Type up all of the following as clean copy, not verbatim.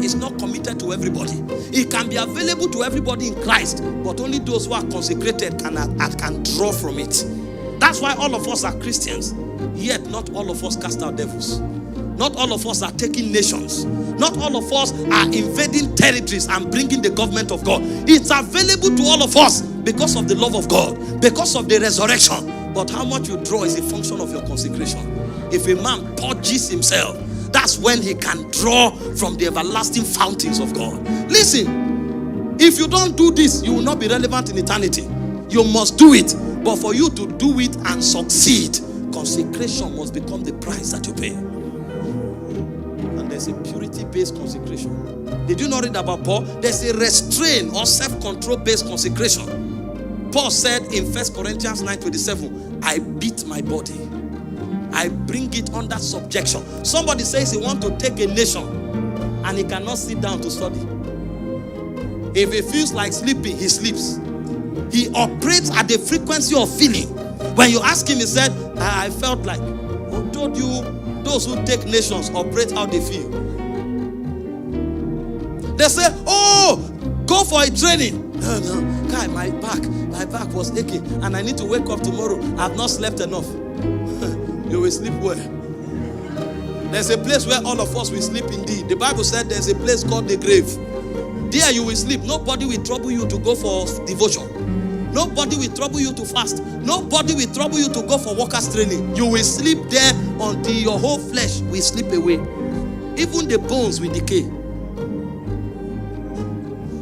is not committed to everybody. It can be available to everybody in Christ, but only those who are consecrated can draw from it. That's why all of us are Christians, yet not all of us cast out devils. Not all of us are taking nations. Not all of us are invading territories and bringing the government of God. It's available to all of us because of the love of God, because of the resurrection. But how much you draw is a function of your consecration. If a man purges himself, that's when he can draw from the everlasting fountains of God. Listen, if you don't do this, you will not be relevant in eternity. You must do it. But for you to do it and succeed, consecration must become the price that you pay. There's a purity-based consecration. Did you not read about Paul? There's a restraint or self-control based consecration. Paul said in 1 Corinthians 9:27, I beat my body. I bring it under subjection. Somebody says he wants to take a nation and he cannot sit down to study. If he feels like sleeping, he sleeps. He operates at the frequency of feeling. When you ask him, he said, I felt like. Who told you? Those who take nations operate how they feel. They say, oh, go for a training. No, guy, my back was aching and I need to wake up tomorrow. I've not slept enough. You will sleep well. There's a place where all of us will sleep indeed. The Bible said there's a place called the grave. There you will sleep. Nobody will trouble you to go for devotion. Nobody will trouble you to fast. Nobody will trouble you to go for workers training. You will sleep there until your whole flesh will slip away. Even the bones will decay.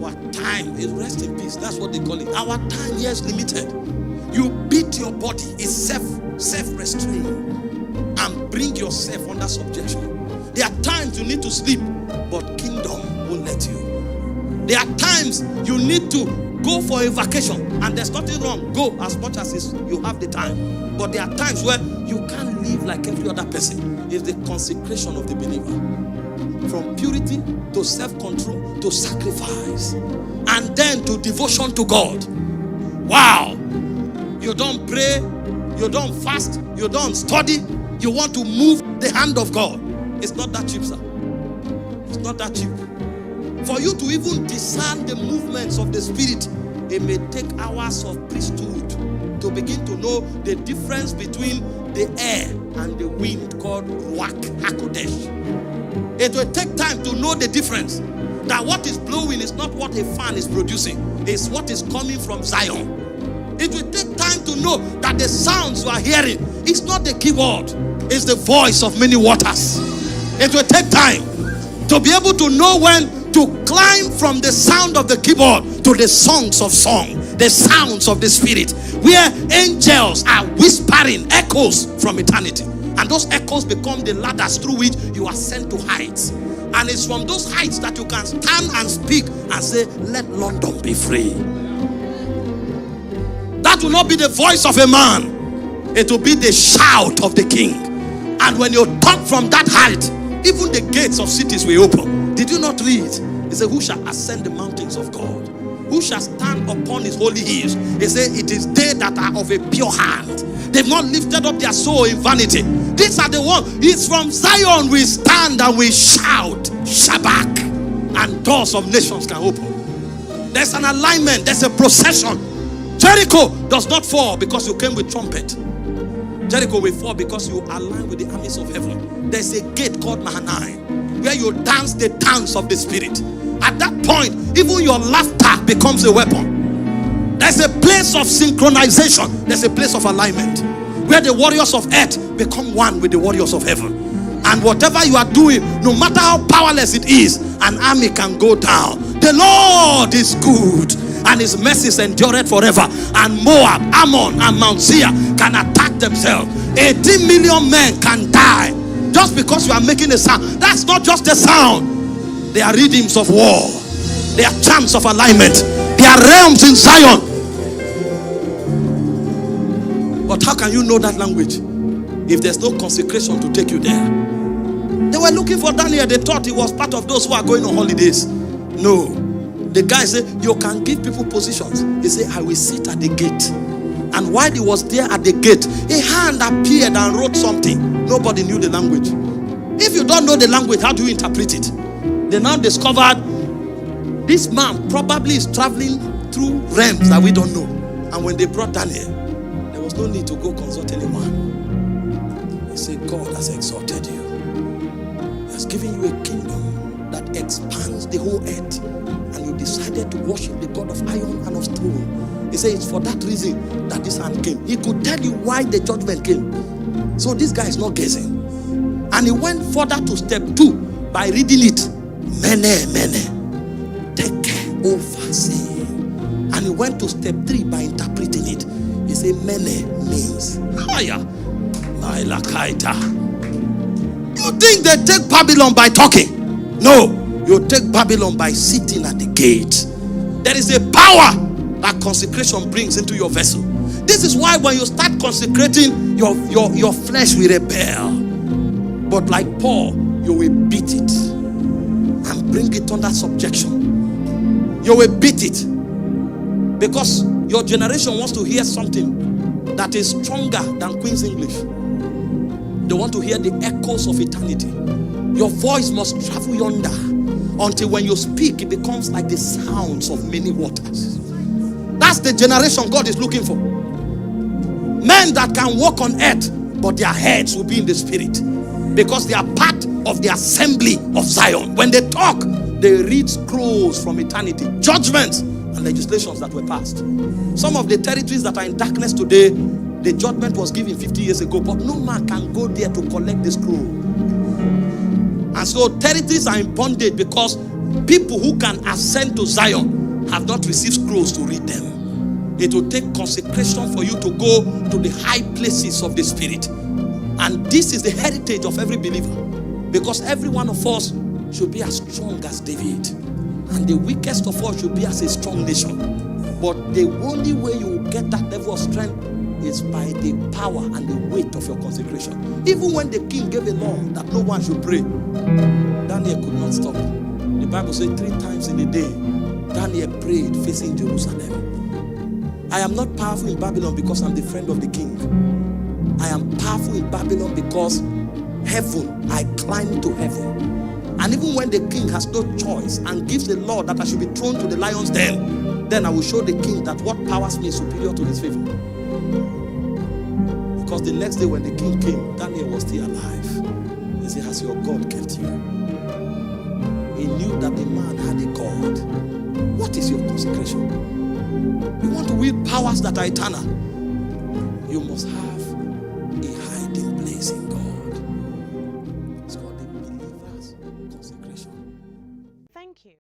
Our time is rest in peace. That's what they call it. Our time here is limited. You beat your body. It's self-restraint. And bring yourself under subjection. There are times you need to sleep, but kingdom won't let you. There are times you need to go for a vacation, and there's nothing wrong. Go as much as you have the time. But there are times where you can't live like every other person. It's the consecration of the believer. From purity to self-control to sacrifice, and then to devotion to God. Wow! You don't pray, you don't fast, you don't study. You want to move the hand of God. It's not that cheap, sir. It's not that cheap. For you to even discern the movements of the Spirit, it may take hours of priesthood to begin to know the difference between the air and the wind called Ruach HaKodesh. It will take time to know the difference. That what is blowing is not what a fan is producing. It's what is coming from Zion. It will take time to know that the sounds you are hearing is not the keyboard. It's the voice of many waters. It will take time to be able to know when to climb from the sound of the keyboard to the songs of song, the sounds of the Spirit, where angels are whispering echoes from eternity. And those echoes become the ladders through which you are sent to heights. And it's from those heights that you can stand and speak and say, let London be free. That will not be the voice of a man. It will be the shout of the King. And when you talk from that height, even the gates of cities will open. Did you not read? He said, who shall ascend the mountains of God? Who shall stand upon his holy hills? He said, it is they that are of a pure hand. They've not lifted up their soul in vanity. These are the ones. It's from Zion we stand and we shout, Shabak, and doors of nations can open. There's an alignment. There's a procession. Jericho does not fall because you came with trumpet. Jericho will fall because you align with the armies of heaven. There's a gate called Mahanaim, where you dance the dance of the Spirit. At that point, even your laughter becomes a weapon. There's a place of synchronization. There's a place of alignment, where the warriors of earth become one with the warriors of heaven. And whatever you are doing, no matter how powerless it is, an army can go down. The Lord is good, and his mercies endureth forever. And Moab, Ammon, and Mount Seir can attack themselves. 18 million men can die just because you are making a sound. That's not just a sound. They are rhythms of war. They are chants of alignment. They are realms in Zion. But how can you know that language if there's no consecration to take you there? They were looking for Daniel. They thought he was part of those who are going on holidays. No. The guy said, you can give people positions. He said, I will sit at the gate. And while he was there at the gate, a hand appeared and wrote something. Nobody knew the language. If you don't know the language, how do you interpret it? The they now discovered this man probably is traveling through realms that we don't know. And when they brought Daniel, there was no need to go consult anyone. He said, God has exalted you. He has given you a kingdom that expands the whole earth. And you decided to worship the God of iron and of stone. He said, it's for that reason that this hand came. He could tell you why the judgment came. So this guy is not guessing. And he went further to step 2 by reading it. Mene, take care, oversee. And he went to step 3 by interpreting it. He said, Mene means higher. You think they take Babylon by talking? No, you take Babylon by sitting at the gate. There is a power that consecration brings into your vessel. This is why when you start consecrating, your flesh will rebel. But like Paul, you will beat it and bring it under subjection. You will beat it because your generation wants to hear something that is stronger than Queen's English. They want to hear the echoes of eternity. Your voice must travel yonder until when you speak, it becomes like the sounds of many waters. That's the generation God is looking for. Men that can walk on earth, but their heads will be in the spirit, because they are part of the assembly of Zion. When they talk, they read scrolls from eternity, judgments and legislations that were passed. Some of the territories that are in darkness today, the judgment was given 50 years ago, but no man can go there to collect the scroll. And so territories are in bondage because people who can ascend to Zion have not received scrolls to read them. It will take consecration for you to go to the high places of the spirit. And this is the heritage of every believer, because every one of us should be as strong as David, and the weakest of us should be as a strong nation. But the only way you will get that level of strength is by the power and the weight of your consecration. Even when the king gave a law that no one should pray, Daniel could not stop. The Bible says 3 times in a day Daniel prayed facing Jerusalem. I am not powerful in Babylon because I'm the friend of the king. I am powerful in Babylon because heaven, I climb to heaven. And even when the king has no choice and gives the law that I should be thrown to the lion's den, then I will show the king that what powers me is superior to his favor. Because the next day when the king came, Daniel was still alive. He said, has your God kept you? He knew that the man had a God. What is your consecration? You want to wield powers that are eternal? You must have